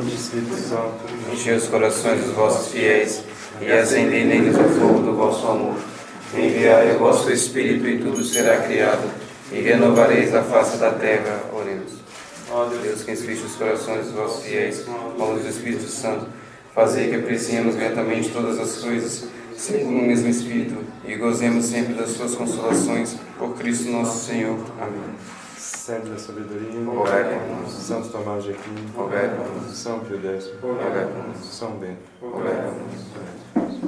do Espírito Santo. Enchei os corações dos vossos fiéis e acendei neles o fogo do vosso amor. Enviai o vosso Espírito e tudo será criado, e renovareis a face da terra. Oremos. Ó Deus, que instruíste os corações dos vossos fiéis com a luz do Espírito Santo, fazei que apreciemos retamente todas as coisas, segundo o mesmo Espírito, e gozemos sempre das suas consolações, por Cristo nosso Senhor. Amém. Sede da sabedoria, Rogai por nós. Santo Tomás de Aquino, Rogai por nós. São Pio X, Rogai por nós. São Bento, Rogai por nós.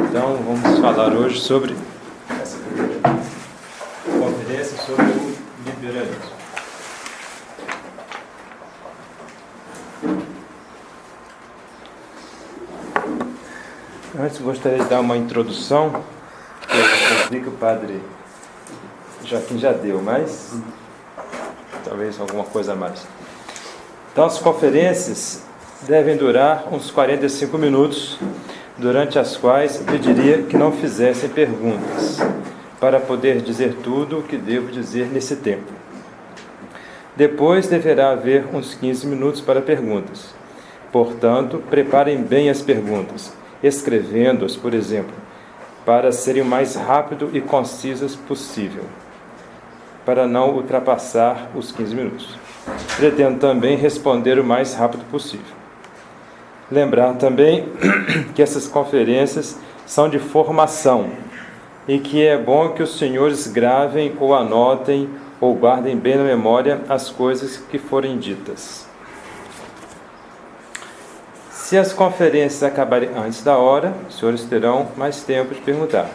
Então, vamos falar hoje sobre essa primeira conferência sobre o liberalismo. Antes, gostaria de dar uma introdução, que eu vi que o padre Joaquim já deu, mas talvez alguma coisa a mais. Então, as conferências devem durar uns 45 minutos, durante as quais eu pediria que não fizessem perguntas, para poder dizer tudo o que devo dizer nesse tempo. Depois deverá haver uns 15 minutos para perguntas. Portanto, preparem bem as perguntas, escrevendo-as, por exemplo, para serem o mais rápido e concisas possível, para não ultrapassar os 15 minutos. Pretendo também responder o mais rápido possível. Lembrar também que essas conferências são de formação e que é bom que os senhores gravem ou anotem ou guardem bem na memória as coisas que forem ditas. Se as conferências acabarem antes da hora, os senhores terão mais tempo de perguntar,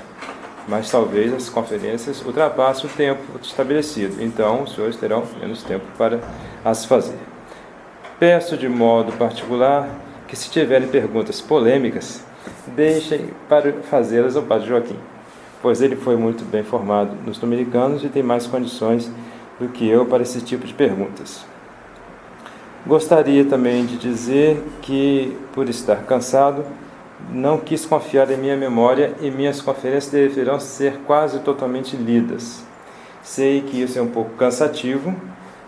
mas talvez as conferências ultrapassem o tempo estabelecido, então os senhores terão menos tempo para as fazer. Peço de modo particular que, se tiverem perguntas polêmicas, deixem para fazê-las ao padre Joaquim, pois ele foi muito bem formado nos dominicanos e tem mais condições do que eu para esse tipo de perguntas. Gostaria também de dizer que, por estar cansado, não quis confiar em minha memória e minhas conferências deverão ser quase totalmente lidas. Sei que isso é um pouco cansativo,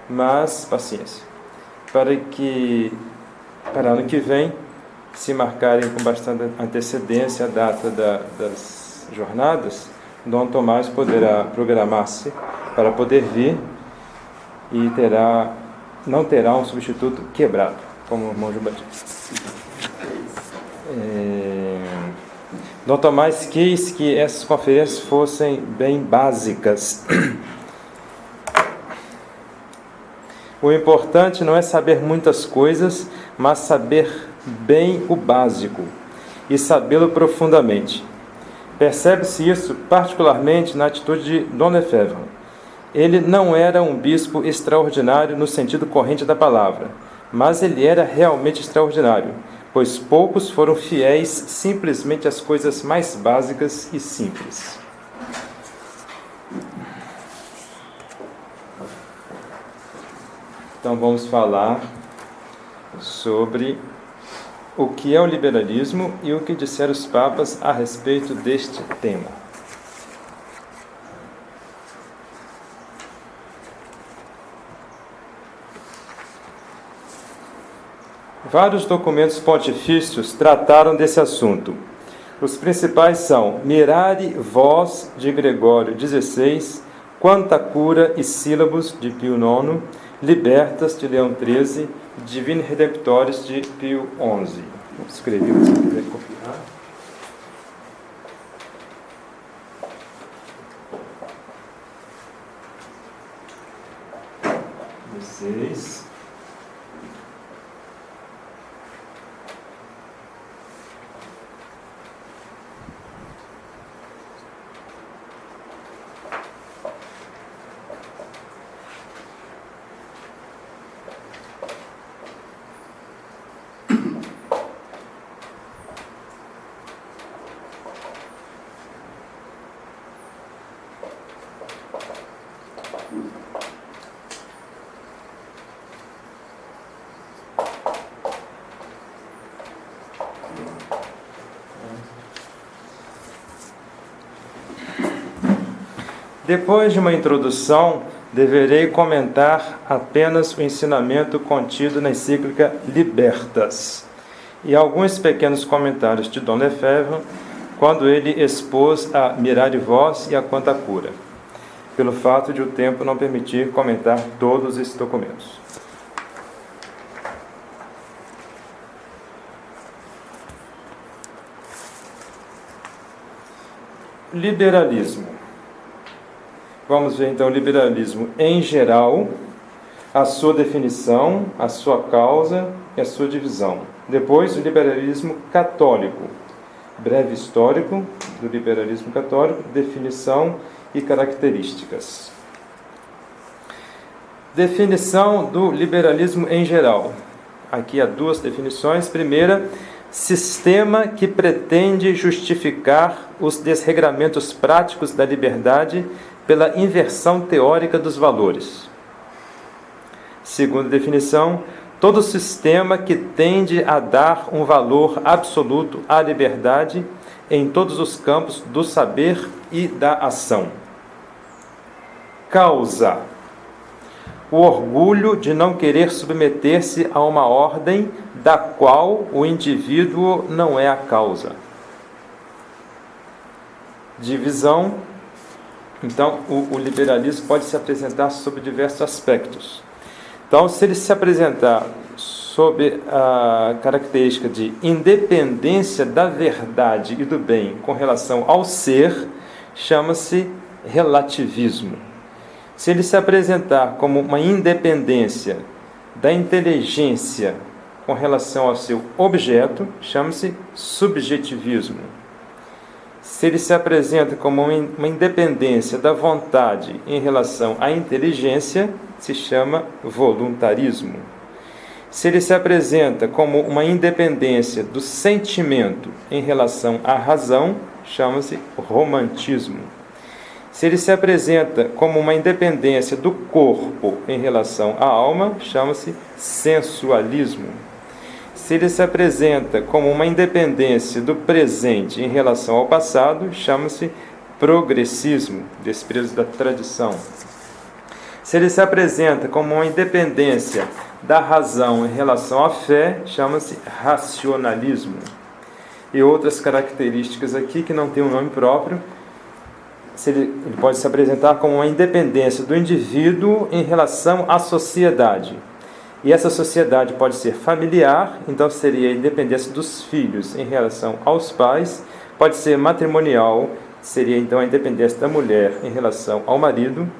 mas paciência. Para ano que vem, se marcarem com bastante antecedência a data das jornadas, Dom Tomás poderá programar-se para poder vir e não terá um substituto quebrado, como o irmão João Batista. Dom Tomás quis que essas conferências fossem bem básicas. O importante não é saber muitas coisas, mas saber bem o básico e sabê-lo profundamente. Percebe-se isso particularmente na atitude de Dom Lefebvre. Ele não era um bispo extraordinário no sentido corrente da palavra, mas ele era realmente extraordinário, pois poucos foram fiéis simplesmente às coisas mais básicas e simples. Então vamos falar sobre o que é o liberalismo e o que disseram os papas a respeito deste tema. Vários documentos pontifícios trataram desse assunto. Os principais são Mirari Vos, de Gregório XVI, Quanta Cura e Sílabus, de Pio IX, Libertas, de Leão XIII, Divini Redemptoris, de Pio XI. Vou escrever, se quiser copiar. Vocês. Depois de uma introdução, deverei comentar apenas o ensinamento contido na encíclica Libertas e alguns pequenos comentários de Dom Lefebvre, quando ele expôs a Mirare Vos e a Quanta Cura, pelo fato de o tempo não permitir comentar todos esses documentos. Liberalismo. Vamos ver então o liberalismo em geral, a sua definição, a sua causa e a sua divisão. Depois, o liberalismo católico, breve histórico do liberalismo católico, definição e características. Definição do liberalismo em geral. Aqui há duas definições. Primeira, sistema que pretende justificar os desregramentos práticos da liberdade pela inversão teórica dos valores. Segunda definição, todo sistema que tende a dar um valor absoluto à liberdade em todos os campos do saber e da ação. Causa: o orgulho de não querer submeter-se a uma ordem da qual o indivíduo não é a causa. Divisão: então, o liberalismo pode se apresentar sob diversos aspectos. Então, se ele se apresentar sob a característica de independência da verdade e do bem com relação ao ser, chama-se relativismo. Se ele se apresentar como uma independência da inteligência com relação ao seu objeto, chama-se subjetivismo. Se ele se apresenta como uma independência da vontade em relação à inteligência, se chama voluntarismo. Se ele se apresenta como uma independência do sentimento em relação à razão, chama-se romantismo. Se ele se apresenta como uma independência do corpo em relação à alma, chama-se sensualismo. Se ele se apresenta como uma independência do presente em relação ao passado, chama-se progressismo, desprezo da tradição. Se ele se apresenta como uma independência da razão em relação à fé, chama-se racionalismo. E outras características aqui que não tem um nome próprio. Ele pode se apresentar como uma independência do indivíduo em relação à sociedade. E essa sociedade pode ser familiar, então seria a independência dos filhos em relação aos pais. Pode ser matrimonial, seria então a independência da mulher em relação ao marido.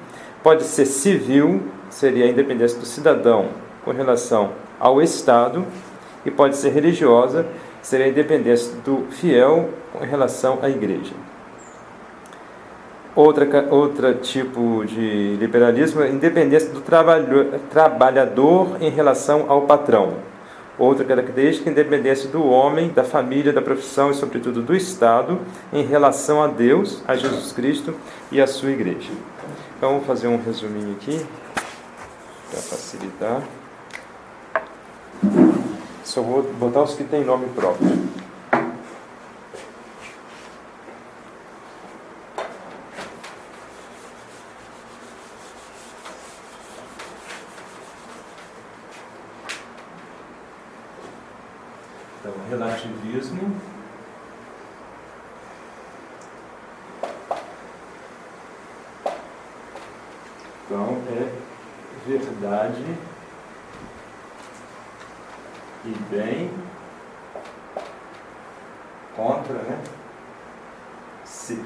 Pode ser civil, seria a independência do cidadão com relação ao Estado. E pode ser religiosa, seria a independência do fiel com relação à igreja. Outro tipo de liberalismo é a independência do trabalhador em relação ao patrão. Outra característica é a independência do homem, da família, da profissão e, sobretudo, do Estado em relação a Deus, a Jesus Cristo e a sua igreja. Então, vou fazer um resuminho aqui, para facilitar. Só vou botar os que têm nome próprio. Então, relativismo, então é verdade e bem contra, ser.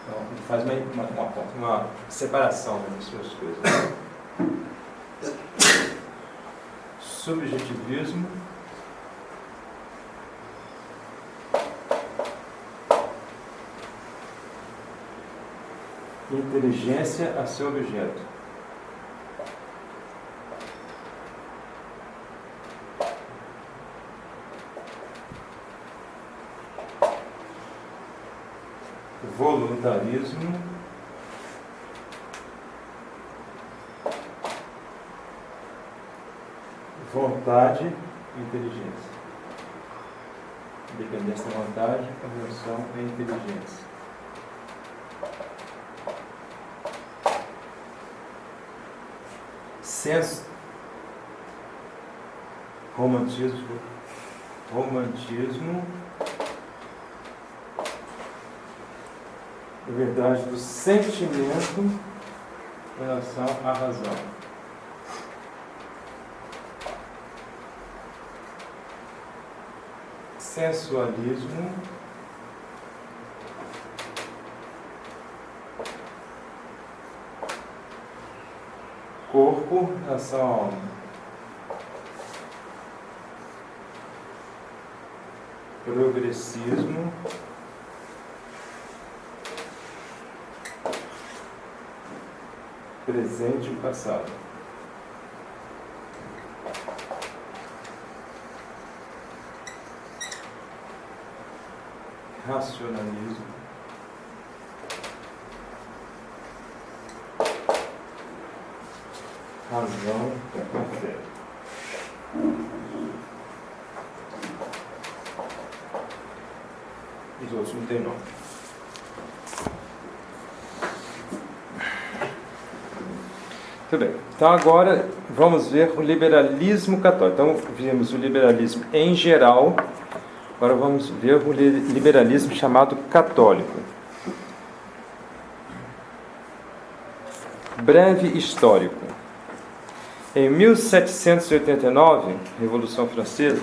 Então, faz uma separação das duas coisas. Subjetivismo, inteligência a seu objeto. Voluntarismo, vontade e inteligência. Independência da vontade com relação à inteligência. romantismo, na verdade, do sentimento em relação à razão. Sensualismo, corpo em relação à alma. Progressismo, presente e passado. Racionalismo, razão e fé. Os outros não tem nome. Muito bem. Então agora vamos ver o liberalismo católico. Então vimos o liberalismo em geral. Agora vamos ver o liberalismo chamado católico. Breve histórico. Em 1789, Revolução Francesa,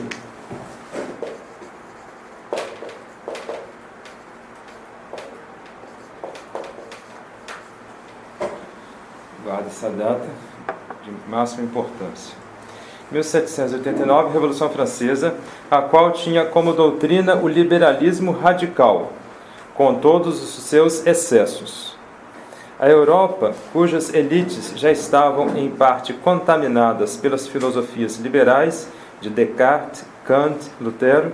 guarda essa data de máxima importância. 1789, Revolução Francesa, a qual tinha como doutrina o liberalismo radical, com todos os seus excessos. A Europa, cujas elites já estavam em parte contaminadas pelas filosofias liberais de Descartes, Kant, Lutero,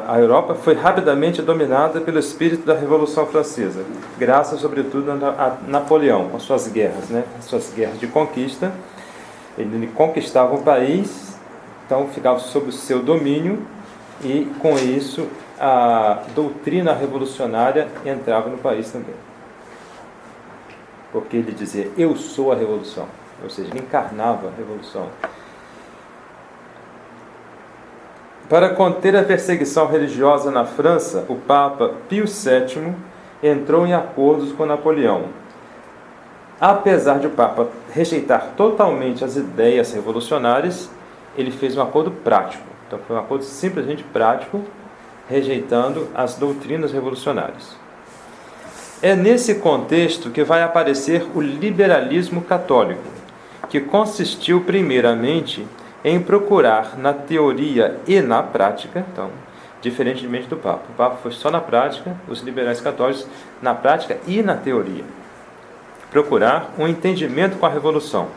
a Europa foi rapidamente dominada pelo espírito da Revolução Francesa, graças sobretudo a Napoleão, com suas guerras, suas guerras de conquista. Ele conquistava um país, então ficava sob o seu domínio, e com isso a doutrina revolucionária entrava no país também. Porque ele dizia, eu sou a revolução, ou seja, ele encarnava a revolução. Para conter a perseguição religiosa na França, o Papa Pio VII entrou em acordos com Napoleão. Apesar de o Papa rejeitar totalmente as ideias revolucionárias, ele fez um acordo prático. Então foi um acordo simplesmente prático, rejeitando as doutrinas revolucionárias. É nesse contexto que vai aparecer o liberalismo católico, que consistiu primeiramente em procurar na teoria e na prática, então, diferentemente do Papa. O Papa foi só na prática, os liberais católicos na prática e na teoria. Procurar um entendimento com a Revolução.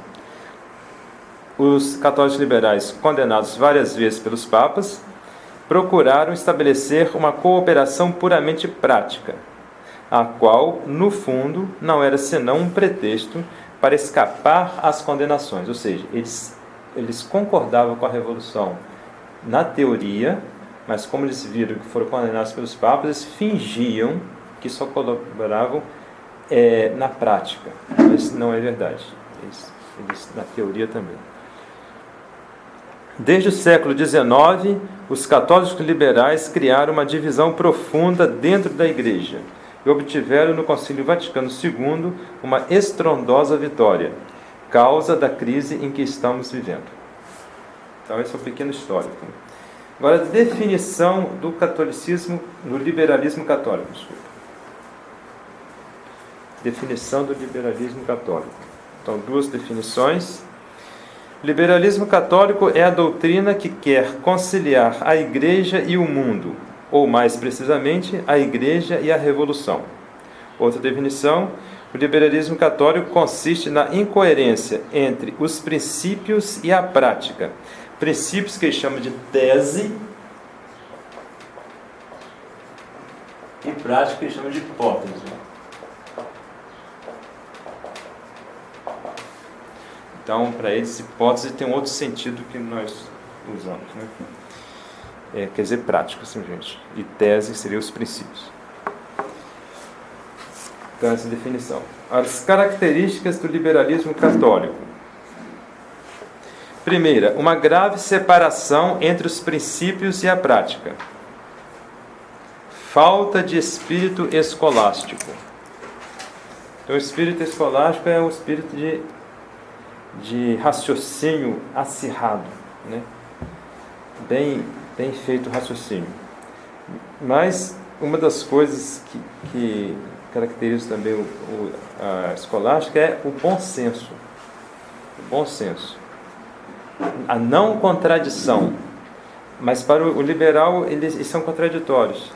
Os católicos liberais, condenados várias vezes pelos papas, procuraram estabelecer uma cooperação puramente prática, a qual, no fundo, não era senão um pretexto para escapar às condenações. Ou seja, eles concordavam com a Revolução na teoria, mas como eles viram que foram condenados pelos papas, eles fingiam que só colaboravam na prática, mas não é verdade. Eles na teoria também. Desde o século XIX, os católicos liberais criaram uma divisão profunda dentro da Igreja e obtiveram no Concílio Vaticano II uma estrondosa vitória, causa da crise em que estamos vivendo. Então, esse é um pequeno histórico. Agora, definição do catolicismo, do liberalismo católico. Definição do liberalismo católico. Então, duas definições. Liberalismo católico é a doutrina que quer conciliar a Igreja e o mundo, ou mais precisamente, a Igreja e a Revolução. Outra definição: o liberalismo católico consiste na incoerência entre os princípios e a prática. Princípios que eles chamam de tese e prática que eles chamam de hipótese. Então, para eles, hipótese tem um outro sentido que nós usamos, quer dizer, prática, simplesmente. E tese seria os princípios. Então, essa definição. As características do liberalismo católico. Primeira, uma grave separação entre os princípios e a prática. Falta de espírito escolástico. Então, o espírito escolástico é um espírito de raciocínio acirrado, né? Bem feito o raciocínio. Mas uma das coisas que caracteriza também a escolástica é o bom senso. O bom senso. A não contradição. Mas para o liberal eles são contraditórios.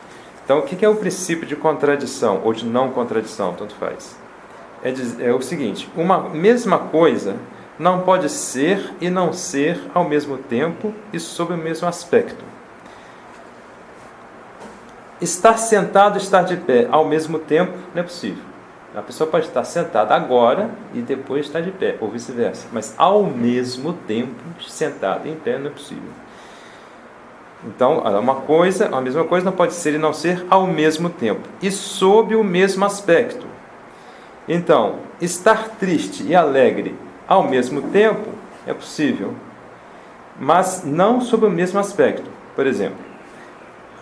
Então, o que é o princípio de contradição ou de não contradição? Tanto faz. É o seguinte: uma mesma coisa não pode ser e não ser ao mesmo tempo e sob o mesmo aspecto. Estar sentado e estar de pé ao mesmo tempo não é possível. A pessoa pode estar sentada agora e depois estar de pé, ou vice-versa. Mas ao mesmo tempo, sentado em pé não é possível. Então, a mesma coisa não pode ser e não ser ao mesmo tempo. E sob o mesmo aspecto. Então, estar triste e alegre ao mesmo tempo é possível, mas não sob o mesmo aspecto. Por exemplo,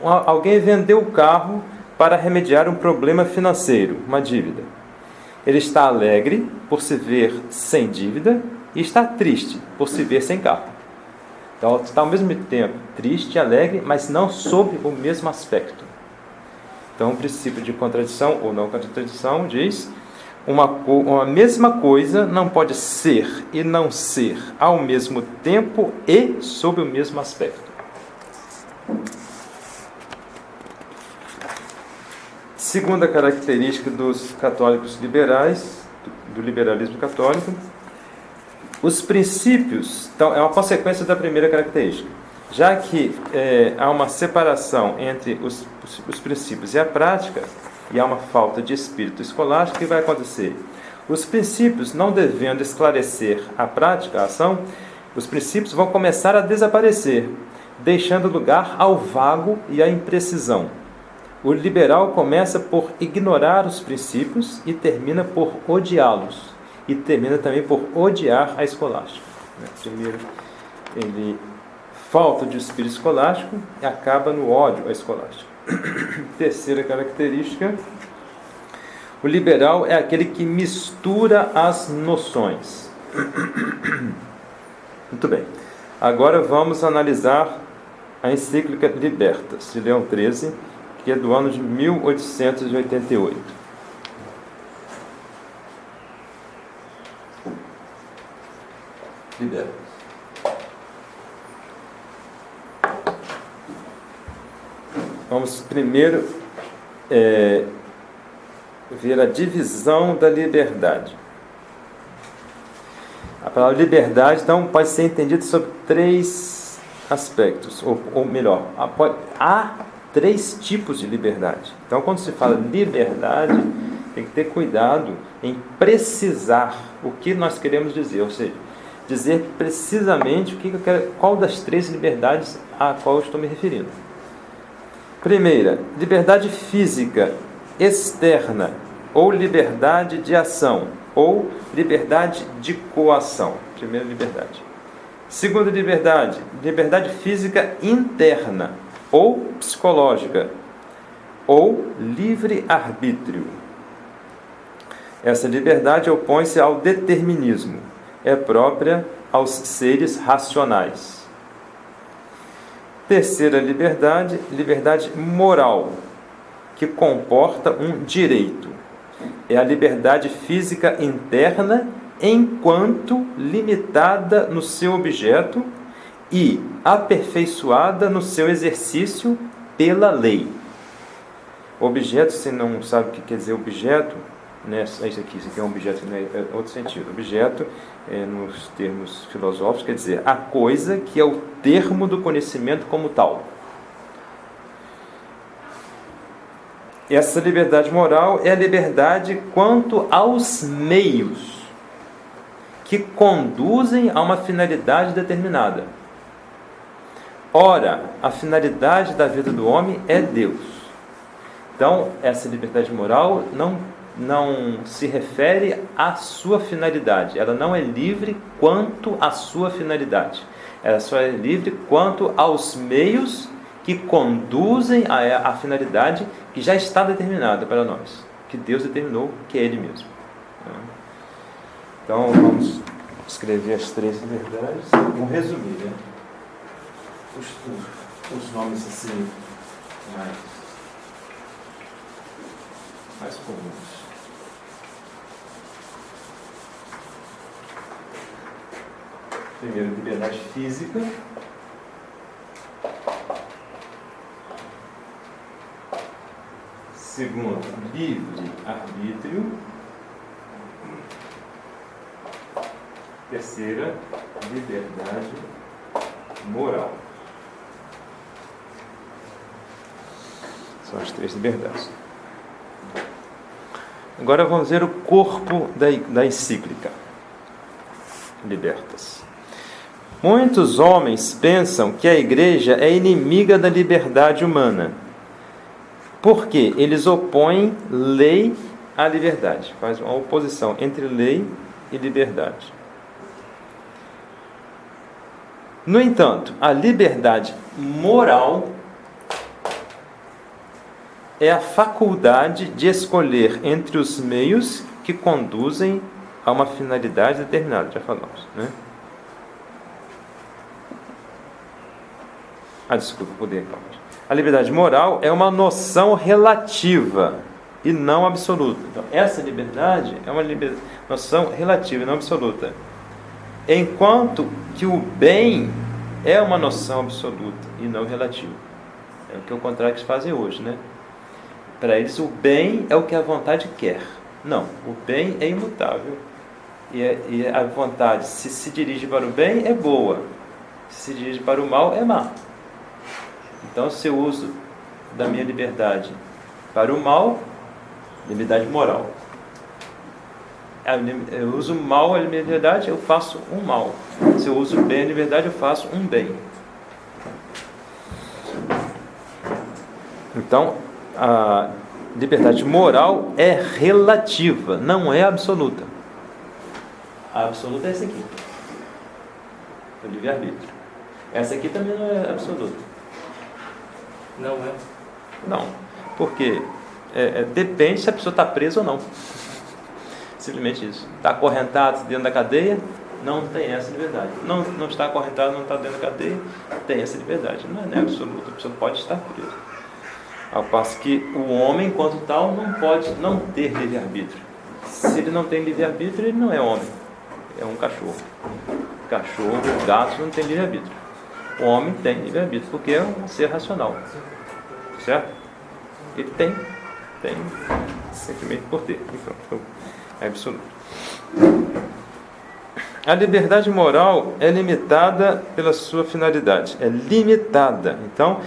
alguém vendeu o carro para remediar um problema financeiro, uma dívida. Ele está alegre por se ver sem dívida e está triste por se ver sem carro. Então, está ao mesmo tempo triste e alegre, mas não sob o mesmo aspecto. Então, o princípio de contradição ou não contradição diz: uma mesma coisa não pode ser e não ser ao mesmo tempo e sob o mesmo aspecto. Segunda característica dos católicos liberais, do liberalismo católico, os princípios. Então, é uma consequência da primeira característica. Já que há uma separação entre os princípios e a prática, e há uma falta de espírito escolástico, o que vai acontecer? Os princípios, não devendo esclarecer a prática, a ação, os princípios vão começar a desaparecer, deixando lugar ao vago e à imprecisão. O liberal começa por ignorar os princípios e termina por odiá-los. E termina também por odiar a escolástica. Primeiro, ele falta de espírito escolástico e acaba no ódio à escolástica. Terceira característica: o liberal é aquele que mistura as noções. Muito bem. Agora vamos analisar a encíclica Libertas, de Leão XIII, que é do ano de 1888. Libertas. Vamos primeiro ver a divisão da liberdade. A palavra liberdade, então, pode ser entendida sob 3 aspectos, ou melhor, há 3 tipos de liberdade. Então, quando se fala liberdade, tem que ter cuidado em precisar o que nós queremos dizer, ou seja, dizer precisamente qual das 3 liberdades a qual eu estou me referindo. Primeira, liberdade física externa, ou liberdade de ação, ou liberdade de coação. Primeira liberdade. Segunda liberdade, liberdade física interna, ou psicológica, ou livre-arbítrio. Essa liberdade opõe-se ao determinismo, é própria aos seres racionais. Terceira liberdade, liberdade moral, que comporta um direito. É a liberdade física interna enquanto limitada no seu objeto e aperfeiçoada no seu exercício pela lei. Objeto, se não sabe o que quer dizer objeto, né? Isso aqui é um objeto, né? É outro sentido. Objeto, nos termos filosóficos, quer dizer a coisa que é o termo do conhecimento como tal. Essa liberdade moral é a liberdade quanto aos meios que conduzem a uma finalidade determinada. Ora, a finalidade da vida do homem é Deus. Então, essa liberdade moral não não se refere à sua finalidade. Ela não é livre quanto à sua finalidade. Ela só é livre quanto aos meios que conduzem à finalidade que já está determinada para nós, que Deus determinou, que é Ele mesmo. Então, vamos escrever as 3 liberdades. Vamos resumir, né? Os nomes assim mais comuns. Primeiro, liberdade física. Segundo, livre-arbítrio. Terceira, liberdade moral. São as 3 liberdades. Agora vamos ver o corpo da encíclica Libertas. Muitos homens pensam que a Igreja é inimiga da liberdade humana, porque eles opõem lei à liberdade. Faz uma oposição entre lei e liberdade. No entanto, a liberdade moral é a faculdade de escolher entre os meios que conduzem a uma finalidade determinada. Já falamos, né? Desculpa, poder. A liberdade moral é uma noção relativa e não absoluta. Então, essa liberdade é uma noção relativa e não absoluta. Enquanto que o bem é uma noção absoluta e não relativa. É o que o contrário que eles fazem hoje, né? Para eles, o bem é o que a vontade quer. Não, o bem é imutável. E a vontade, se se dirige para o bem, é boa. Se se dirige para o mal, é má. Então, se eu uso da minha liberdade para o mal, liberdade moral. Eu uso mal a liberdade, eu faço um mal. Se eu uso bem a liberdade, eu faço um bem. Então, a liberdade moral é relativa, não é absoluta. A absoluta é essa aqui, o livre-arbítrio. Essa aqui também não é absoluta. Não é? Não, porque depende se a pessoa está presa ou não. Simplesmente isso. Está acorrentado dentro da cadeia, não tem essa liberdade. Não está acorrentado, não está dentro da cadeia, tem essa liberdade. Não é absoluta, a pessoa pode estar presa. Ao passo que o homem, enquanto tal, não pode não ter livre-arbítrio. Se ele não tem livre-arbítrio, ele não é homem. É um cachorro. Cachorro, gato não tem livre-arbítrio. O homem tem livre-arbítrio, porque é um ser racional. Certo? Ele tem simplesmente por ter. Então, é absoluto. A liberdade moral é limitada pela sua finalidade. É limitada. Então,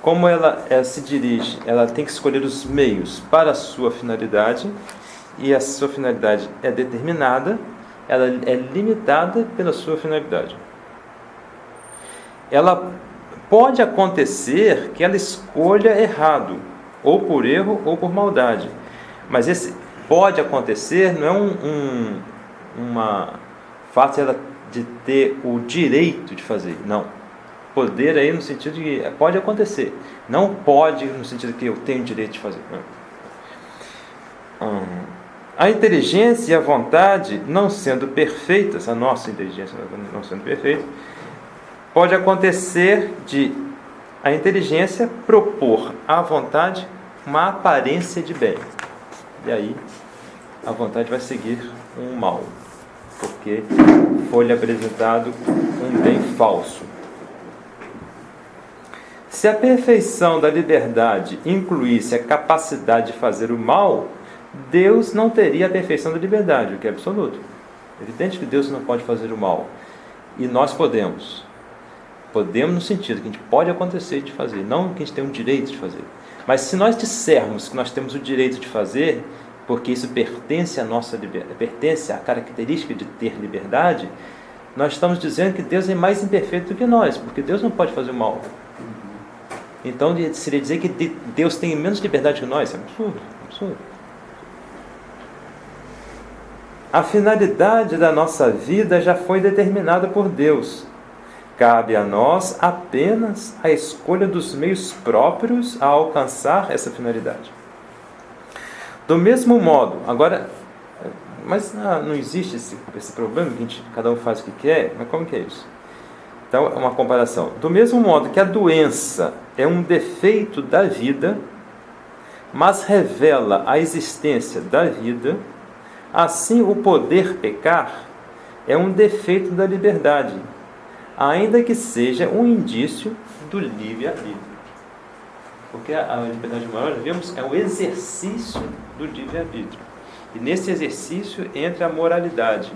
como ela se dirige, ela tem que escolher os meios para a sua finalidade, e a sua finalidade é determinada, ela é limitada pela sua finalidade. Ela pode acontecer que ela escolha errado, ou por erro ou por maldade. Mas esse pode acontecer não é uma fato de ter o direito de fazer, não. Poder aí no sentido de que pode acontecer, não pode no sentido de que eu tenho direito de fazer. A inteligência e a vontade não sendo perfeitas, a nossa inteligência não sendo perfeita, pode acontecer de a inteligência propor à vontade uma aparência de bem. E aí a vontade vai seguir um mal, porque foi-lhe apresentado um bem falso. Se a perfeição da liberdade incluísse a capacidade de fazer o mal, Deus não teria a perfeição da liberdade, o que é absoluto. É evidente que Deus não pode fazer o mal. E nós podemos. Podemos no sentido que a gente pode acontecer de fazer, não que a gente tem o direito de fazer. Mas se nós dissermos que nós temos o direito de fazer, porque isso pertence à nossa liberdade, pertence à característica de ter liberdade, nós estamos dizendo que Deus é mais imperfeito do que nós, porque Deus não pode fazer o mal. Então seria dizer que Deus tem menos liberdade que nós. É um absurdo, absurdo. A finalidade da nossa vida já foi determinada por Deus. Cabe a nós apenas a escolha dos meios próprios a alcançar essa finalidade. Do mesmo modo, agora, mas não existe esse problema que cada um faz o que quer, mas como que é isso? Então, é uma comparação. Do mesmo modo que a doença é um defeito da vida, mas revela a existência da vida, assim o poder pecar é um defeito da liberdade, ainda que seja um indício do livre-arbítrio. Porque a liberdade moral, nós vemos, é o exercício do livre-arbítrio. E nesse exercício entra a moralidade.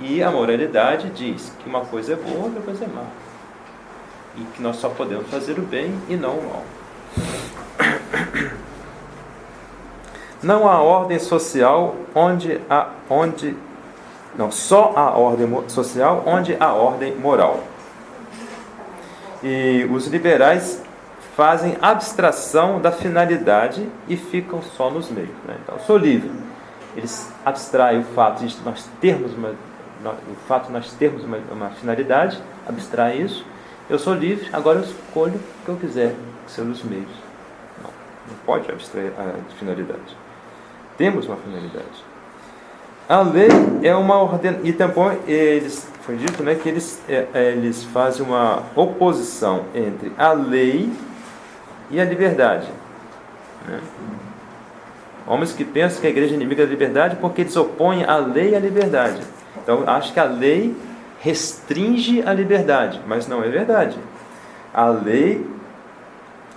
E a moralidade diz que uma coisa é boa, outra coisa é má. E que nós só podemos fazer o bem e não o mal. Não há ordem social só há ordem social onde há ordem moral. E os liberais fazem abstração da finalidade e ficam só nos meios. Então, eu sou livre. Eles abstraem o fato de nós termos uma finalidade, abstraem isso. Eu sou livre, agora eu escolho o que eu quiser, que são os meios. Não pode abstrair a finalidade. Temos uma finalidade. A lei é uma ordem, e também foi dito, né, que eles fazem uma oposição entre a lei e a liberdade. Né? Homens que pensam que a igreja é inimiga da liberdade porque eles opõem a lei à liberdade. Então, acho que a lei restringe a liberdade, mas não é verdade. A lei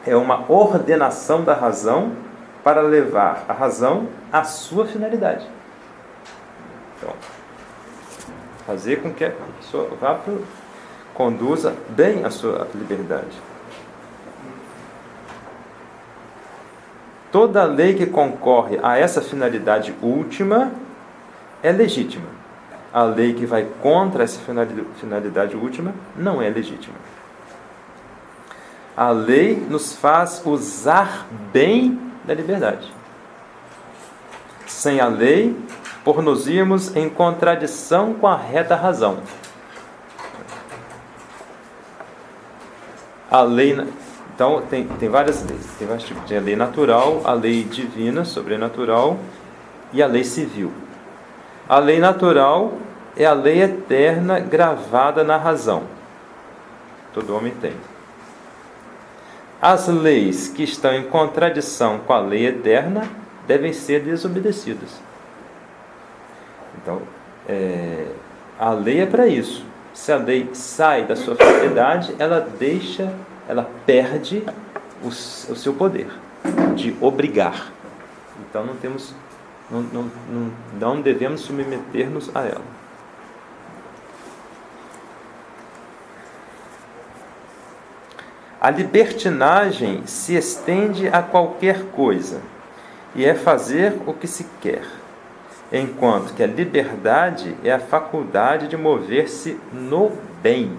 é uma ordenação da razão para levar a razão à sua finalidade. Então, fazer com que a pessoa conduza bem a sua liberdade. Toda lei que concorre a essa finalidade última é legítima. A lei que vai contra essa finalidade última não é legítima. A lei nos faz usar bem da liberdade. Sem a lei, por-nos-íamos em contradição com a reta razão. A lei, então, tem várias leis, tem vários tipos. Tem a lei natural, a lei divina, sobrenatural, e a lei civil. A lei natural é a lei eterna gravada na razão. Todo homem tem. As leis que estão em contradição com a lei eterna devem ser desobedecidas. Então, a lei é para isso. Se a lei sai da sua finalidade, ela perde o seu poder de obrigar. Então, não devemos submeter-nos a ela. A libertinagem se estende a qualquer coisa e é fazer o que se quer, enquanto que a liberdade é a faculdade de mover-se no bem.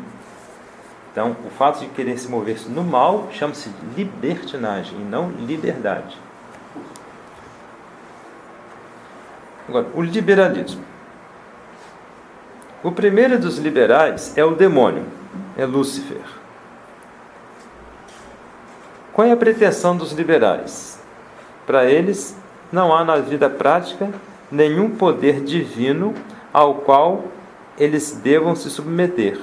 Então, o fato de querer se mover-se no mal chama-se libertinagem e não liberdade. Agora, o liberalismo. O primeiro dos liberais é o demônio, é Lúcifer. Qual é a pretensão dos liberais? Para eles, não há na vida prática nenhum poder divino ao qual eles devam se submeter,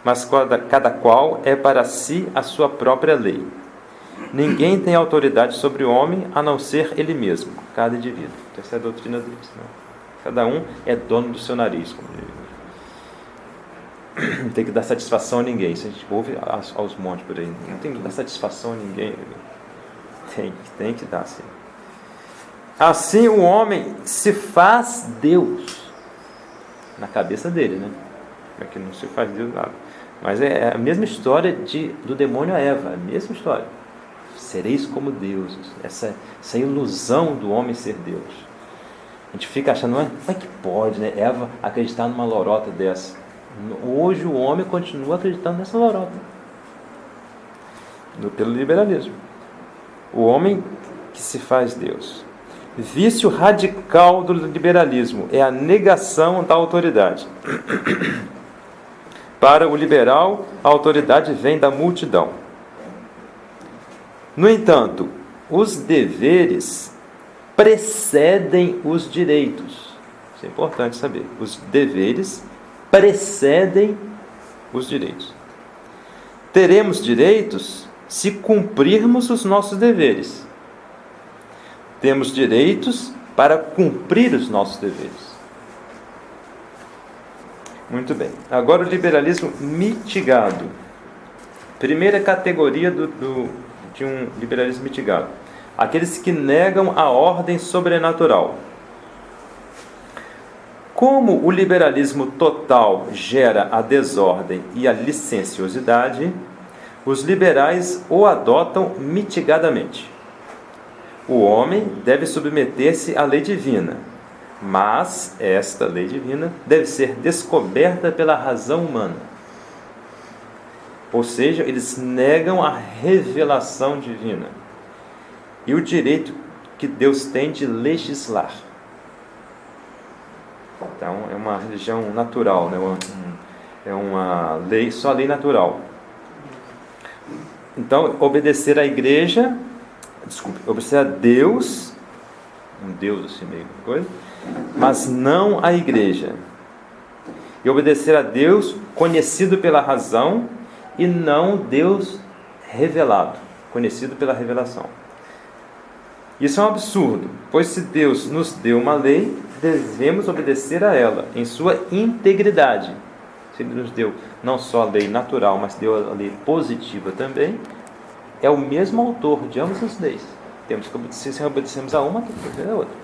mas cada qual é para si a sua própria lei. Ninguém tem autoridade sobre o homem a não ser ele mesmo, cada indivíduo. Essa é a doutrina deles. Né? Cada um é dono do seu nariz, como ele diz. Não tem que dar satisfação a ninguém. Se a gente ouve aos montes por aí, não tem que dar satisfação a ninguém. Tem que dar, sim. Assim o homem se faz Deus na cabeça dele, né? É que não se faz Deus nada. Mas é a mesma história do demônio a Eva, a mesma história. Sereis como deuses. Essa ilusão do homem ser Deus. A gente fica achando, como é que pode, né? Eva acreditar numa lorota dessa. Hoje o homem continua acreditando nessa lorota. Pelo liberalismo. O homem que se faz Deus. Vício radical do liberalismo é a negação da autoridade. Para o liberal, a autoridade vem da multidão. No entanto, os deveres precedem os direitos. Isso é importante saber. Os deveres precedem os direitos. Teremos direitos se cumprirmos os nossos deveres. Temos direitos para cumprir os nossos deveres. Muito bem. Agora o liberalismo mitigado. Primeira categoria de um liberalismo mitigado. Aqueles que negam a ordem sobrenatural. Como o liberalismo total gera a desordem e a licenciosidade, os liberais o adotam mitigadamente. O homem deve submeter-se à lei divina, mas esta lei divina deve ser descoberta pela razão humana. Ou seja, eles negam a revelação divina e o direito que Deus tem de legislar. Então, é uma religião natural, né? É uma lei, só lei natural. Então, obedecer à igreja, obedecer a Deus, um Deus assim meio coisa, mas não à igreja. E obedecer a Deus conhecido pela razão e não Deus revelado, conhecido pela revelação. Isso é um absurdo, pois se Deus nos deu uma lei, devemos obedecer a ela em sua integridade. Se Ele nos deu não só a lei natural, mas deu a lei positiva também, é o mesmo autor de ambas as leis. Temos que obedecer, se obedecemos a uma, temos que obedecer a outra.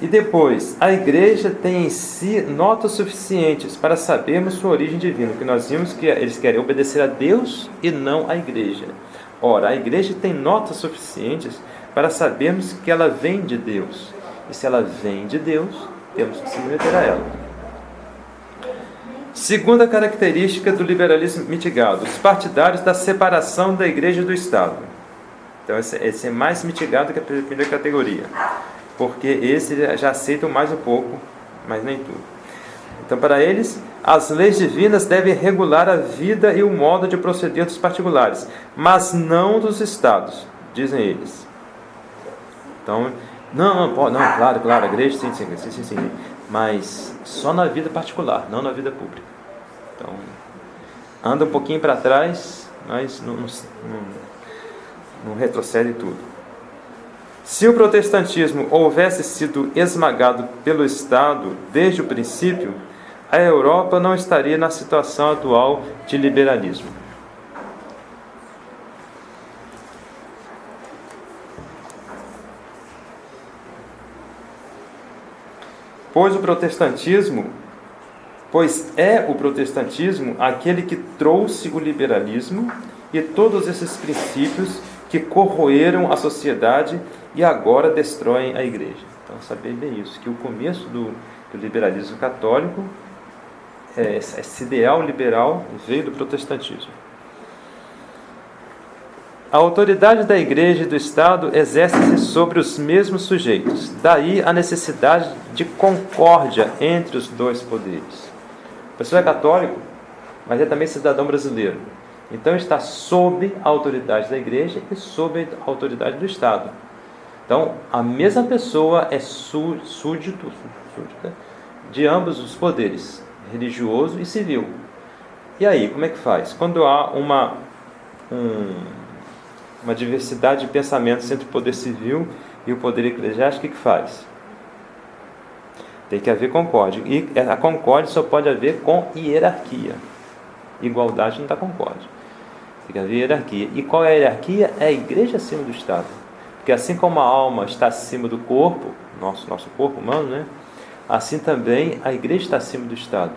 E depois, a igreja tem em si notas suficientes para sabermos sua origem divina, porque nós vimos que eles querem obedecer a Deus e não à igreja. Ora, a igreja tem notas suficientes para sabermos que ela vem de Deus. E se ela vem de Deus, temos que se submeter a ela. Segunda característica do liberalismo mitigado: os partidários da separação da igreja e do Estado. Então, esse é mais mitigado que a primeira categoria, porque esse já aceitam mais um pouco, mas nem tudo. Então, para eles, as leis divinas devem regular a vida e o modo de proceder dos particulares, mas não dos estados, dizem eles. Então, não, claro, a igreja sim, mas só na vida particular, não na vida pública. Então, anda um pouquinho para trás, mas não retrocede tudo. Se o protestantismo houvesse sido esmagado pelo Estado desde o princípio, a Europa não estaria na situação atual de liberalismo. Pois é o protestantismo aquele que trouxe o liberalismo e todos esses princípios que corroeram a sociedade e agora destroem a igreja. Então, saber bem isso, que o começo do liberalismo católico, esse ideal liberal, veio do protestantismo. A autoridade da igreja e do Estado exerce-se sobre os mesmos sujeitos. Daí a necessidade de concórdia entre os dois poderes. A pessoa é católico, mas é também cidadão brasileiro. Então está sob a autoridade da igreja e sob a autoridade do Estado. Então, a mesma pessoa é súdita de ambos os poderes, religioso e civil. E aí, como é que faz? Quando há uma diversidade de pensamentos entre o poder civil e o poder eclesiástico, o que faz? Tem que haver concórdia. E a concórdia só pode haver com hierarquia. Igualdade não dá concórdia. Tem que haver hierarquia. E qual é a hierarquia? É a igreja acima do Estado. Porque assim como a alma está acima do corpo, nosso corpo humano, né? Assim também a igreja está acima do Estado.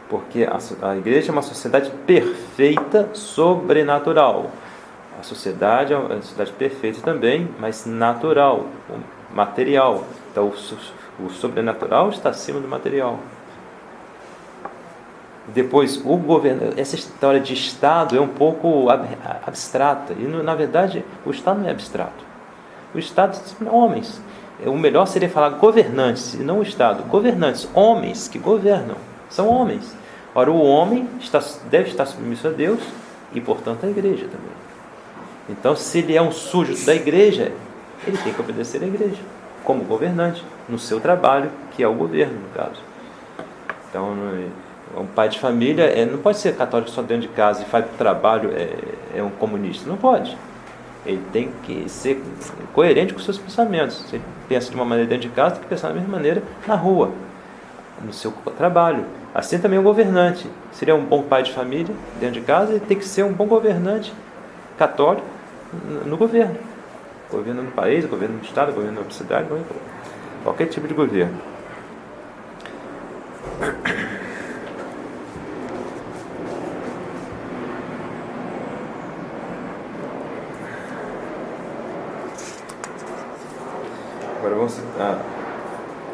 Porque a igreja é uma sociedade perfeita, sobrenatural. A sociedade é uma sociedade perfeita também, mas natural, material. Então o sobrenatural está acima do material. Depois, o governo, essa história de Estado é um pouco abstrata. E, na verdade, o Estado não é abstrato. O Estado são homens. O melhor seria falar governantes, e não o Estado. Governantes, homens que governam, são homens. Ora, o homem deve estar submisso a Deus e, portanto, à igreja também. Então, se ele é um súdito da igreja, ele tem que obedecer à igreja, como governante, no seu trabalho, que é o governo, no caso. Então, um pai de família não pode ser católico só dentro de casa e faz trabalho, é um comunista. Não pode. Ele tem que ser coerente com os seus pensamentos. Se ele pensa de uma maneira dentro de casa, tem que pensar da mesma maneira na rua, no seu trabalho. Assim também o governante. Seria um bom pai de família dentro de casa e tem que ser um bom governante católico no governo. Governo no país, governo no estado, governo na cidade, qualquer tipo de governo.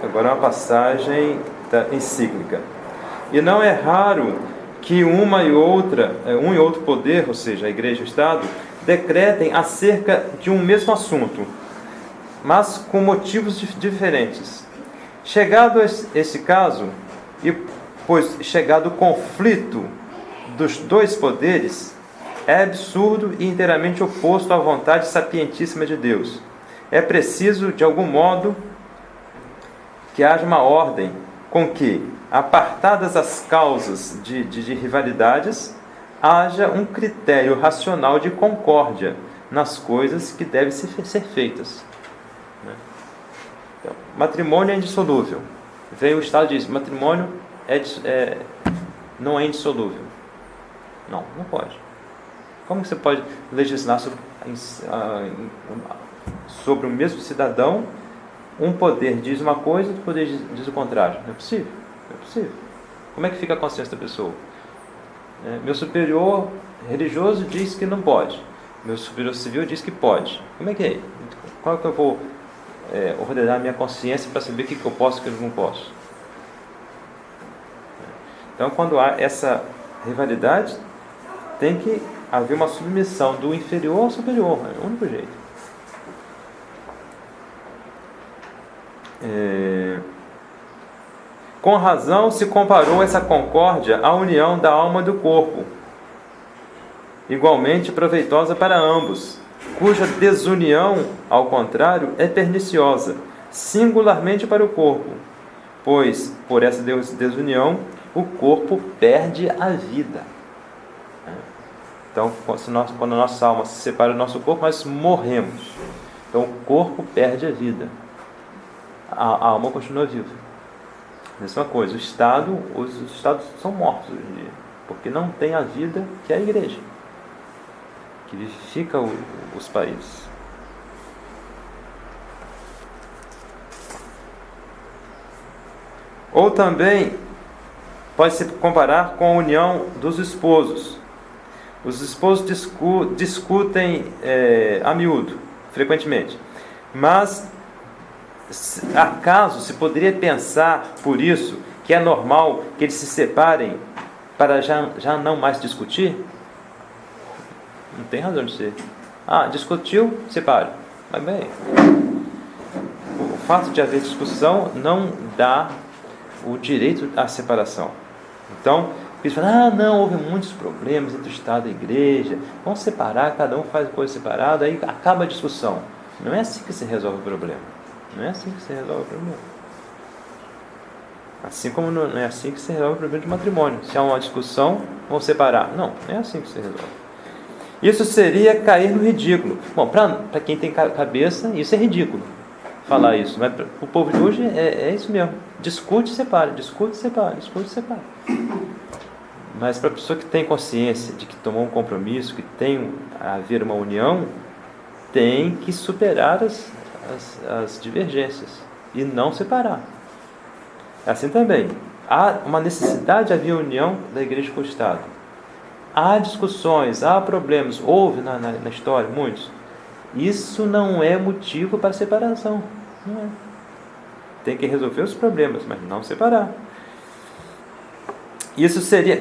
Agora uma passagem da encíclica. E não é raro que um e outro poder, ou seja, a Igreja e o Estado, decretem acerca de um mesmo assunto, mas com motivos diferentes. Chegado esse caso, e pois chegado o conflito dos dois poderes, é absurdo e inteiramente oposto à vontade sapientíssima de Deus. É preciso, de algum modo, que haja uma ordem com que, apartadas as causas de rivalidades, haja um critério racional de concórdia nas coisas que devem ser feitas. Então, matrimônio é indissolúvel. Vem o Estado e diz, matrimônio não é indissolúvel. Não pode. Como você pode legislar sobre o mesmo cidadão? Um poder diz uma coisa, outro poder diz o contrário. Não é possível. Não é possível. Como é que fica a consciência da pessoa? Meu superior religioso diz que não pode. Meu superior civil diz que pode. Como é que é? Qual é que eu vou ordenar a minha consciência para saber o que eu posso e o que eu não posso? Então, quando há essa rivalidade, tem que haver uma submissão do inferior ao superior. É o único jeito. Com razão se comparou essa concórdia à união da alma e do corpo, igualmente proveitosa para ambos, cuja desunião, ao contrário, é perniciosa, singularmente para o corpo, pois, por essa desunião, o corpo perde a vida. Então, quando a nossa alma se separa do nosso corpo, nós morremos. Então, o corpo perde a vida. A alma continua viva. Mesma coisa, os estados são mortos hoje em dia, porque não tem a vida que é a igreja, que vivifica os países. Ou também pode se comparar com a união dos esposos. Os esposos discutem a miúdo, frequentemente, mas acaso se poderia pensar por isso que é normal que eles se separem para já não mais discutir? Não tem razão de ser. Discutiu, separe. Mas bem, o fato de haver discussão não dá o direito à separação. Então, eles falam, não, houve muitos problemas entre o Estado e a Igreja, vamos separar, cada um faz coisa separada, aí acaba a discussão. Não é assim que se resolve o problema. Não é assim que se resolve o problema. Assim como não é assim que se resolve o problema de matrimônio. Se há uma discussão, vão separar. Não é assim que se resolve. Isso seria cair no ridículo. Bom, para quem tem cabeça, isso é ridículo. Falar isso. Mas para o povo de hoje é isso mesmo. Discute e separa. Discute e separa. Discute e separa. Mas para a pessoa que tem consciência de que tomou um compromisso, que tem a haver uma união, tem que superar as divergências e não separar. Assim também, há uma necessidade de haver união da igreja com o Estado. Há discussões, há problemas, houve na história muitos. Isso não é motivo para separação. Não é. Tem que resolver os problemas, mas não separar. Isso seria...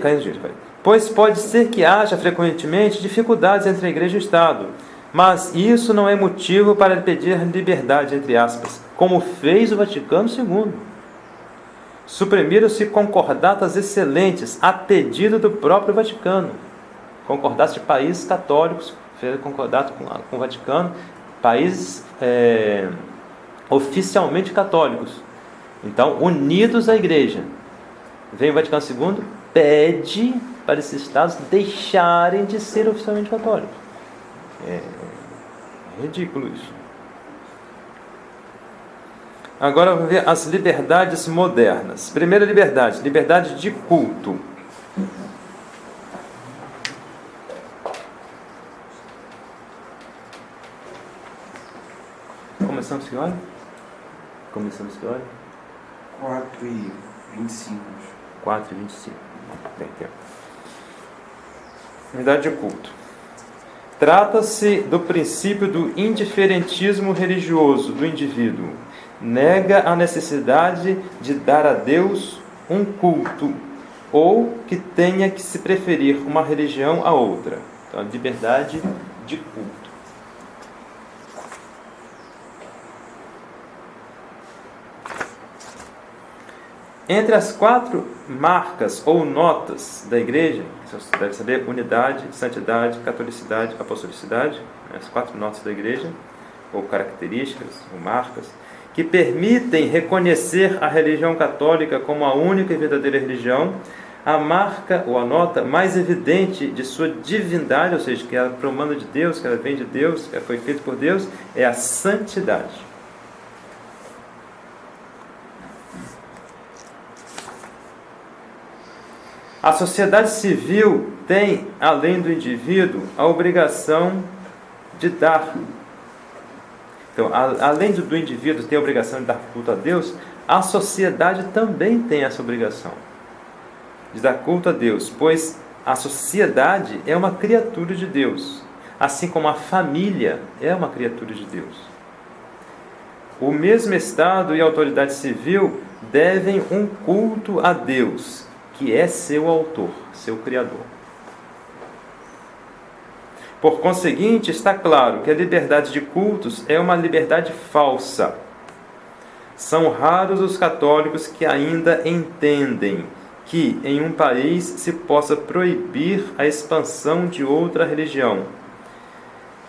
Pois pode ser que haja frequentemente dificuldades entre a igreja e o Estado, Mas isso não é motivo para pedir liberdade, entre aspas, como fez o Vaticano II. Suprimiram-se concordatas excelentes a pedido do próprio Vaticano. Concordatos de países católicos, fez concordato com o Vaticano, países oficialmente católicos. Então, unidos à Igreja. Vem o Vaticano II, pede para esses estados deixarem de ser oficialmente católicos. É ridículo isso. Agora vamos ver as liberdades modernas. Primeira liberdade, liberdade de culto. Começamos que hora? 4h25. 4h25. Tem tempo. Liberdade de culto. Trata-se do princípio do indiferentismo religioso do indivíduo. Nega a necessidade de dar a Deus um culto, ou que tenha que se preferir uma religião a outra. Então, a liberdade de culto. Entre as 4 marcas ou notas da Igreja, você deve saber: unidade, santidade, catolicidade, apostolicidade, as 4 notas da Igreja, ou características, ou marcas, que permitem reconhecer a religião católica como a única e verdadeira religião. A marca ou a nota mais evidente de sua divindade, ou seja, que ela promana de Deus, que ela vem de Deus, que ela foi feita por Deus, é a santidade. A sociedade civil tem, além do indivíduo, a obrigação de dar. Então, além do indivíduo ter a obrigação de dar culto a Deus, a sociedade também tem essa obrigação de dar culto a Deus, pois a sociedade é uma criatura de Deus, assim como a família é uma criatura de Deus. O mesmo Estado e a autoridade civil devem um culto a Deus, que é seu autor, seu criador. Por conseguinte, está claro que a liberdade de cultos é uma liberdade falsa. São raros os católicos que ainda entendem que em um país se possa proibir a expansão de outra religião.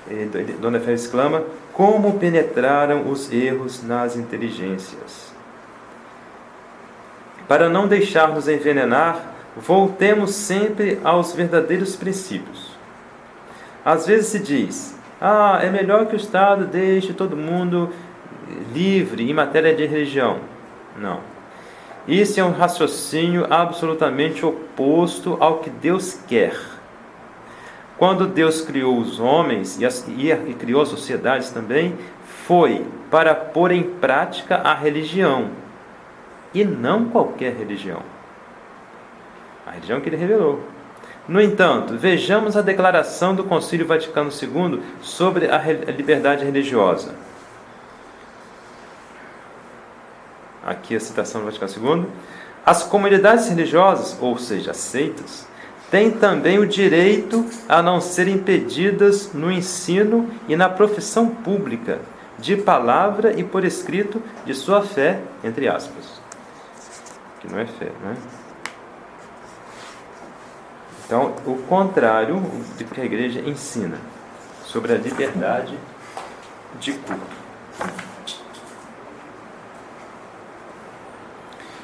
E Dona Fé exclama: como penetraram os erros nas inteligências? Para não deixar-nos envenenar, voltemos sempre aos verdadeiros princípios. Às vezes se diz: é melhor que o Estado deixe todo mundo livre em matéria de religião. Não. Isso é um raciocínio absolutamente oposto ao que Deus quer. Quando Deus criou os homens e criou as sociedades também, foi para pôr em prática a religião. E não qualquer religião. A religião que ele revelou. No entanto, vejamos a declaração do Concílio Vaticano II sobre a liberdade religiosa. Aqui a citação do Vaticano II. As comunidades religiosas, ou seja, as seitas, têm também o direito a não serem impedidas no ensino e na profissão pública, de palavra e por escrito, de sua fé, entre aspas. Que não é fé, não é? Então, o contrário do que a Igreja ensina sobre a liberdade de culto.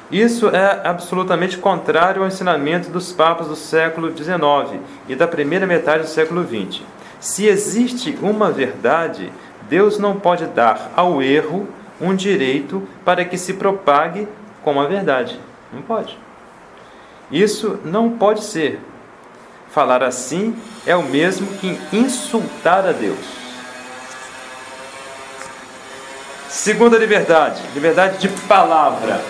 Isso é absolutamente contrário ao ensinamento dos papas do século XIX e da primeira metade do século XX. Se existe uma verdade, Deus não pode dar ao erro um direito para que se propague como a verdade. Não pode. Isso não pode ser. Falar assim é o mesmo que insultar a Deus. Segunda liberdade, liberdade de palavra.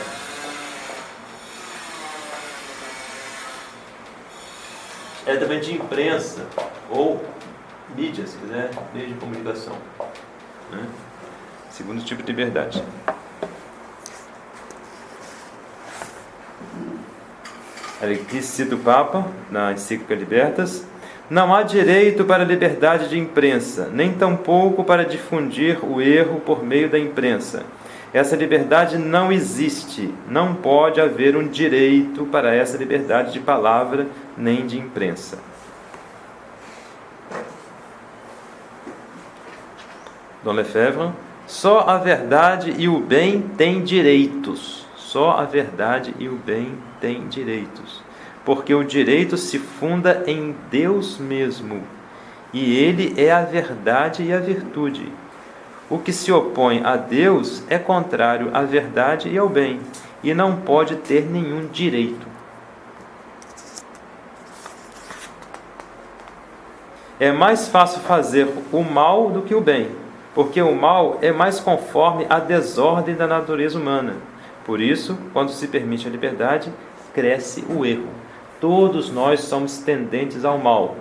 É também de imprensa ou mídia, se quiser, meio de comunicação. Né? Segundo tipo de liberdade. Aqui cita o Papa, na encíclica Libertas: Não há direito para a liberdade de imprensa, nem tampouco para difundir o erro por meio da imprensa. Essa liberdade não existe, não pode haver um direito para essa liberdade de palavra nem de imprensa. Dom Lefebvre, só a verdade e o bem têm direitos. Só a verdade e o bem têm direitos. Porque o direito se funda em Deus mesmo, e Ele é a verdade e a virtude. O que se opõe a Deus é contrário à verdade e ao bem, e não pode ter nenhum direito. É mais fácil fazer o mal do que o bem, porque o mal é mais conforme à desordem da natureza humana. Por isso, quando se permite a liberdade, cresce o erro. Todos nós somos tendentes ao mal.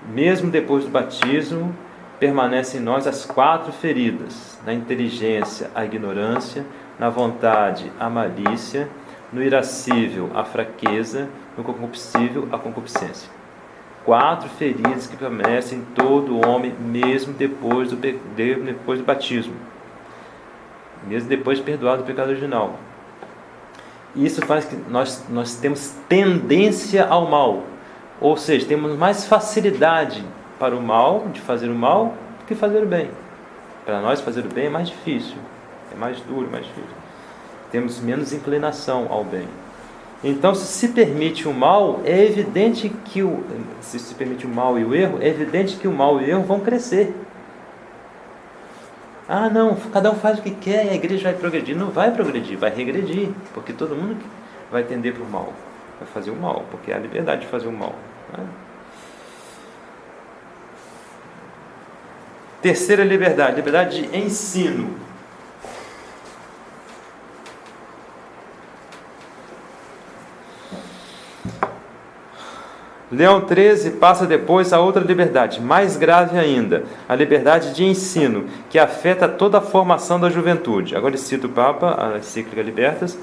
Mesmo depois do batismo, permanecem em nós as 4 feridas: na inteligência, a ignorância; na vontade, a malícia; no irascível, a fraqueza; no concupiscível, a concupiscência. 4 feridas que permanecem em todo homem, mesmo depois do batismo, mesmo depois de perdoado o pecado original. Isso faz que nós temos tendência ao mal, ou seja, temos mais facilidade para o mal, de fazer o mal, do que fazer o bem. Para nós fazer o bem é mais difícil, é mais duro, mais difícil. Temos menos inclinação ao bem. Então, se permite o mal, é evidente que se permite o mal e o erro, é evidente que o mal e o erro vão crescer. Ah, não, cada um faz o que quer e a igreja vai progredir. Não vai progredir, vai regredir, porque todo mundo vai tender para o mal, vai fazer o mal, porque é a liberdade de fazer o mal, né? Terceira liberdade, liberdade de ensino. Leão XIII passa depois a outra liberdade, mais grave ainda, a liberdade de ensino, que afeta toda a formação da juventude. Agora cito o Papa, a encíclica Libertas.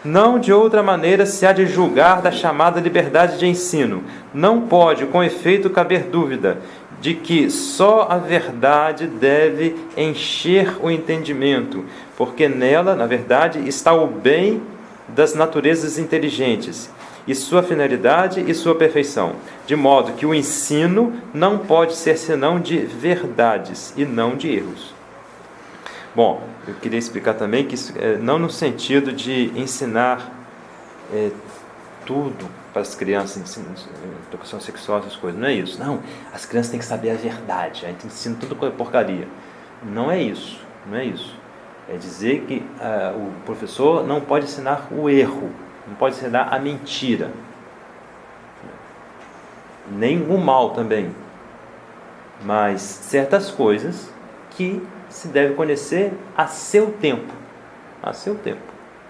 Não de outra maneira se há de julgar da chamada liberdade de ensino. Não pode, com efeito, caber dúvida de que só a verdade deve encher o entendimento, porque nela, na verdade, está o bem das naturezas inteligentes, e sua finalidade e sua perfeição, de modo que o ensino não pode ser senão de verdades e não de erros. Bom, eu queria explicar também que isso não no sentido de ensinar tudo para as crianças, educação sexual, essas coisas, não é isso. Não, as crianças têm que saber a verdade, a gente ensina tudo com porcaria. Não é isso, não é isso. É dizer que o professor não pode ensinar o erro, não pode ensinar a mentira, nem o mal também, mas certas coisas que se deve conhecer a seu tempo,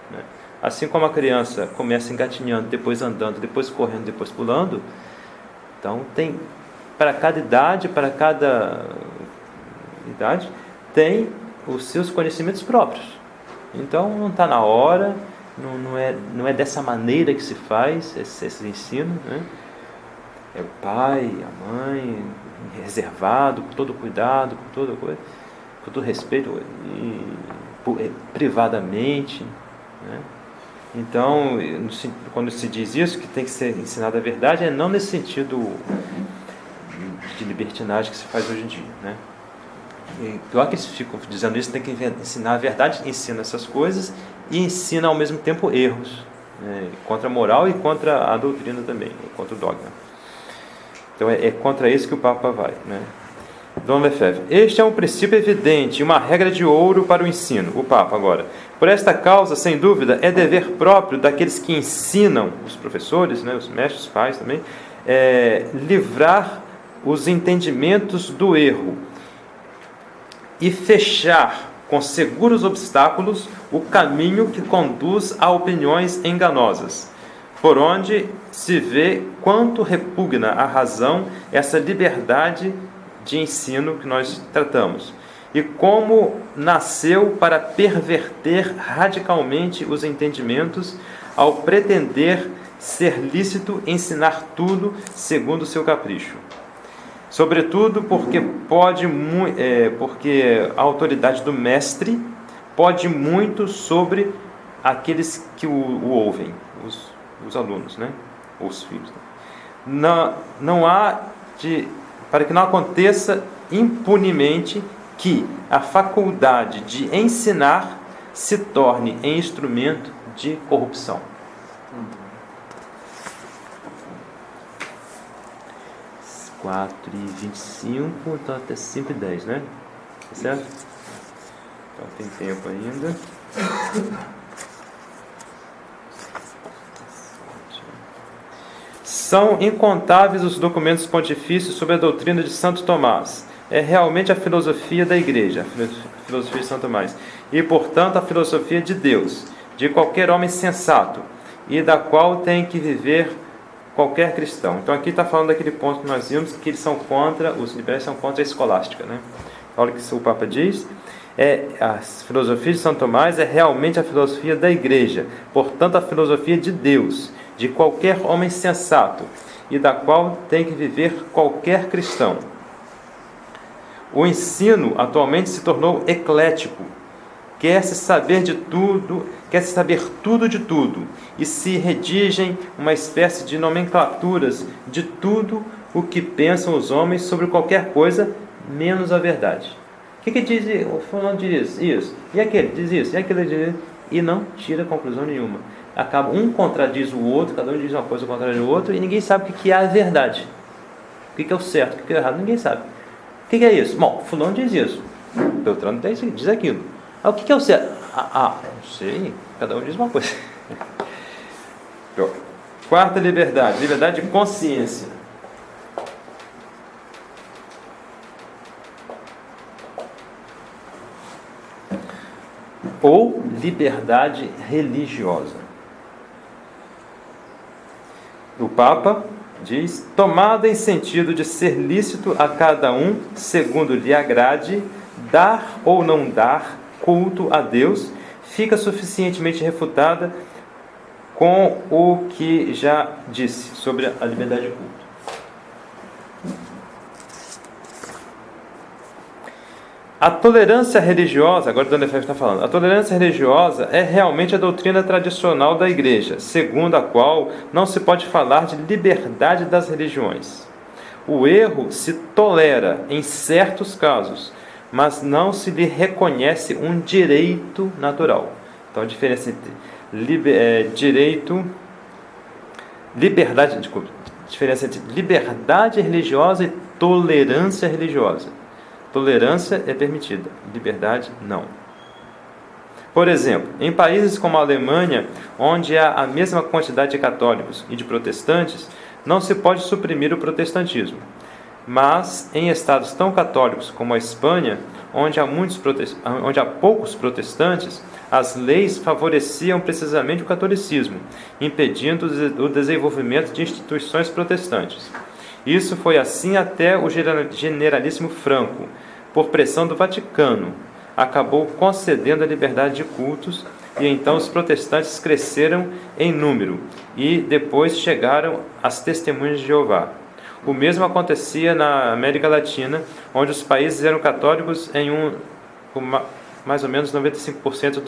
né? Assim como a criança começa engatinhando, depois andando, depois correndo, depois pulando, então tem, para cada idade, tem os seus conhecimentos próprios. Então não está na hora. Não é dessa maneira que se faz esse ensino, né? É o pai, a mãe, reservado, com todo cuidado, com toda coisa, com todo respeito, privadamente, né? Então, quando se diz isso, que tem que ser ensinada a verdade, é não nesse sentido de libertinagem que se faz hoje em dia, né? E pior que eles ficam dizendo isso, tem que ensinar a verdade, ensina essas coisas e ensina ao mesmo tempo erros, né? Contra a moral e contra a doutrina também, contra o dogma. Então é contra isso que o Papa vai, né? Dom Lefebvre, este é um princípio evidente, uma regra de ouro para o ensino. O Papa agora. Por esta causa, sem dúvida, é dever próprio daqueles que ensinam, os professores, né, os mestres, os pais também, livrar os entendimentos do erro e fechar com seguros obstáculos o caminho que conduz a opiniões enganosas, por onde se vê quanto repugna à razão essa liberdade de ensino que nós tratamos, e como nasceu para perverter radicalmente os entendimentos ao pretender ser lícito ensinar tudo segundo o seu capricho. Sobretudo porque a autoridade do mestre pode muito sobre aqueles que o ouvem, os alunos, né? Os filhos. Não há para que não aconteça impunemente que a faculdade de ensinar se torne em instrumento de corrupção. 4:25, então até 5:10, né? Tá certo? Então tem tempo ainda. São incontáveis os documentos pontifícios sobre a doutrina de Santo Tomás. É realmente a filosofia da Igreja, a filosofia de Santo Tomás. E, portanto, a filosofia de Deus, de qualquer homem sensato, e da qual tem que viver qualquer cristão. Então, aqui está falando daquele ponto que nós vimos, que eles são contra, os liberais são contra a escolástica, né? Olha o que o Papa diz. A filosofia de Santo Tomás é realmente a filosofia da Igreja, portanto, a filosofia de Deus, de qualquer homem sensato, e da qual tem que viver qualquer cristão. O ensino atualmente se tornou eclético, quer-se saber tudo de tudo, e se redigem uma espécie de nomenclaturas de tudo o que pensam os homens sobre qualquer coisa, menos a verdade. O que diz? O fulano diz isso, e aquele diz isso, e aquele diz isso, e não tira conclusão nenhuma. Acaba, um contradiz o outro, cada um diz uma coisa contrária do outro, e ninguém sabe o que é a verdade, o que é o certo, o que é o errado, ninguém sabe. O que é isso? Bom, fulano diz isso, Beltrano diz aquilo. O que é o certo? Não sei, cada um diz uma coisa. Quarta liberdade, liberdade de consciência. Ou liberdade religiosa. O Papa diz: tomada em sentido de ser lícito a cada um, segundo lhe agrade, dar ou não dar culto a Deus, fica suficientemente refutada com o que já disse sobre a liberdade de culto. A tolerância religiosa, agora o Dona Efésia está falando, a tolerância religiosa é realmente a doutrina tradicional da Igreja, segundo a qual não se pode falar de liberdade das religiões. O erro se tolera em certos casos, mas não se lhe reconhece um direito natural. Então a diferença entre diferença entre liberdade religiosa e tolerância religiosa. Tolerância é permitida, liberdade não. Por exemplo, em países como a Alemanha, onde há a mesma quantidade de católicos e de protestantes, não se pode suprimir o protestantismo. Mas em estados tão católicos como a Espanha, onde há poucos protestantes, as leis favoreciam precisamente o catolicismo, impedindo o desenvolvimento de instituições protestantes. Isso foi assim até o generalíssimo Franco, por pressão do Vaticano, acabou concedendo a liberdade de cultos, e então os protestantes cresceram em número, e depois chegaram as testemunhas de Jeová. O mesmo acontecia na América Latina, onde os países eram católicos mais ou menos 95%.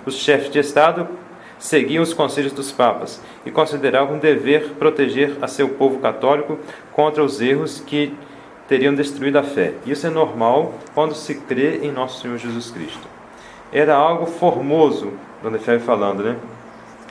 Os chefes de Estado seguiam os conselhos dos papas e consideravam um dever proteger a seu povo católico contra os erros que teriam destruído a fé. Isso é normal quando se crê em nosso Senhor Jesus Cristo. Era algo formoso, Dona Efésia falando, né?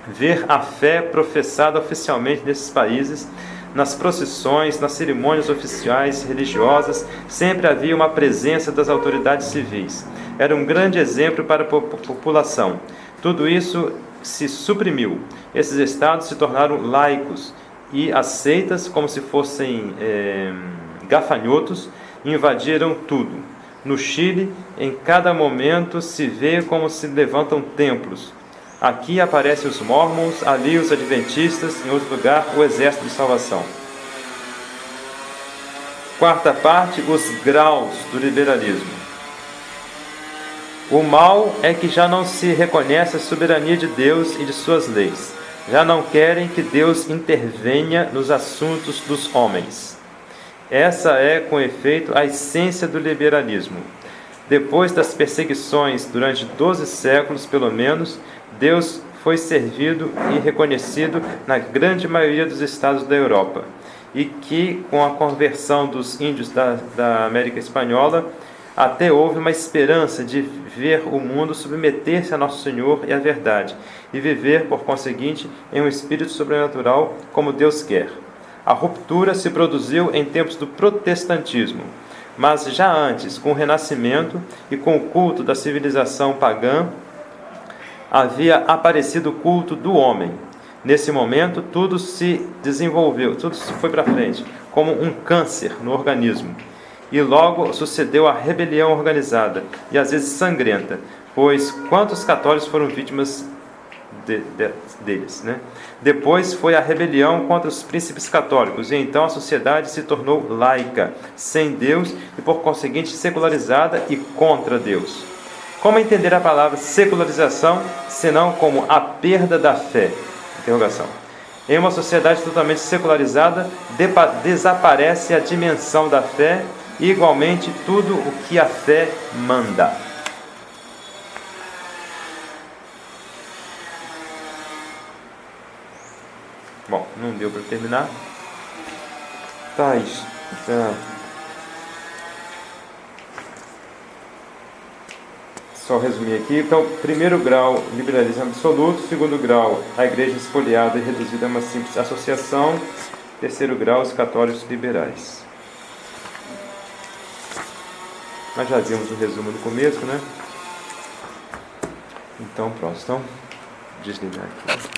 Ver a fé professada oficialmente nesses países, nas procissões, nas cerimônias oficiais religiosas, sempre havia uma presença das autoridades civis. Era um grande exemplo para a população. Tudo isso se suprimiu. Esses estados se tornaram laicos e as seitas, como se fossem gafanhotos, invadiram tudo. No Chile, em cada momento se vê como se levantam templos. Aqui aparecem os mormons, ali os adventistas, em outro lugar o exército de salvação. Quarta parte, os graus do liberalismo. O mal é que já não se reconhece a soberania de Deus e de suas leis. Já não querem que Deus intervenha nos assuntos dos homens. Essa é, com efeito, a essência do liberalismo. Depois das perseguições durante 12 séculos, pelo menos, Deus foi servido e reconhecido na grande maioria dos estados da Europa, e que, com a conversão dos índios da América Espanhola, até houve uma esperança de ver o mundo submeter-se a Nosso Senhor e à verdade, e viver, por conseguinte, em um espírito sobrenatural como Deus quer. A ruptura se produziu em tempos do protestantismo, mas já antes, com o Renascimento e com o culto da civilização pagã, havia aparecido o culto do homem. Nesse momento, tudo se desenvolveu, tudo foi para frente, como um câncer no organismo. E logo sucedeu a rebelião organizada, e às vezes sangrenta, pois quantos católicos foram vítimas deles, né? Depois foi a rebelião contra os príncipes católicos, e então a sociedade se tornou laica, sem Deus e por conseguinte secularizada e contra Deus. Como entender a palavra secularização, senão como a perda da fé? Interrogação. Em uma sociedade totalmente secularizada, desaparece a dimensão da fé e igualmente tudo o que a fé manda. Bom, não deu para terminar. Tá isso. Só resumir aqui. Então, primeiro grau, liberalismo absoluto. Segundo grau, a igreja espoliada e reduzida a uma simples associação. Terceiro grau, os católicos liberais. Nós já vimos o resumo no começo, né? Então, pronto. Então, desligar aqui.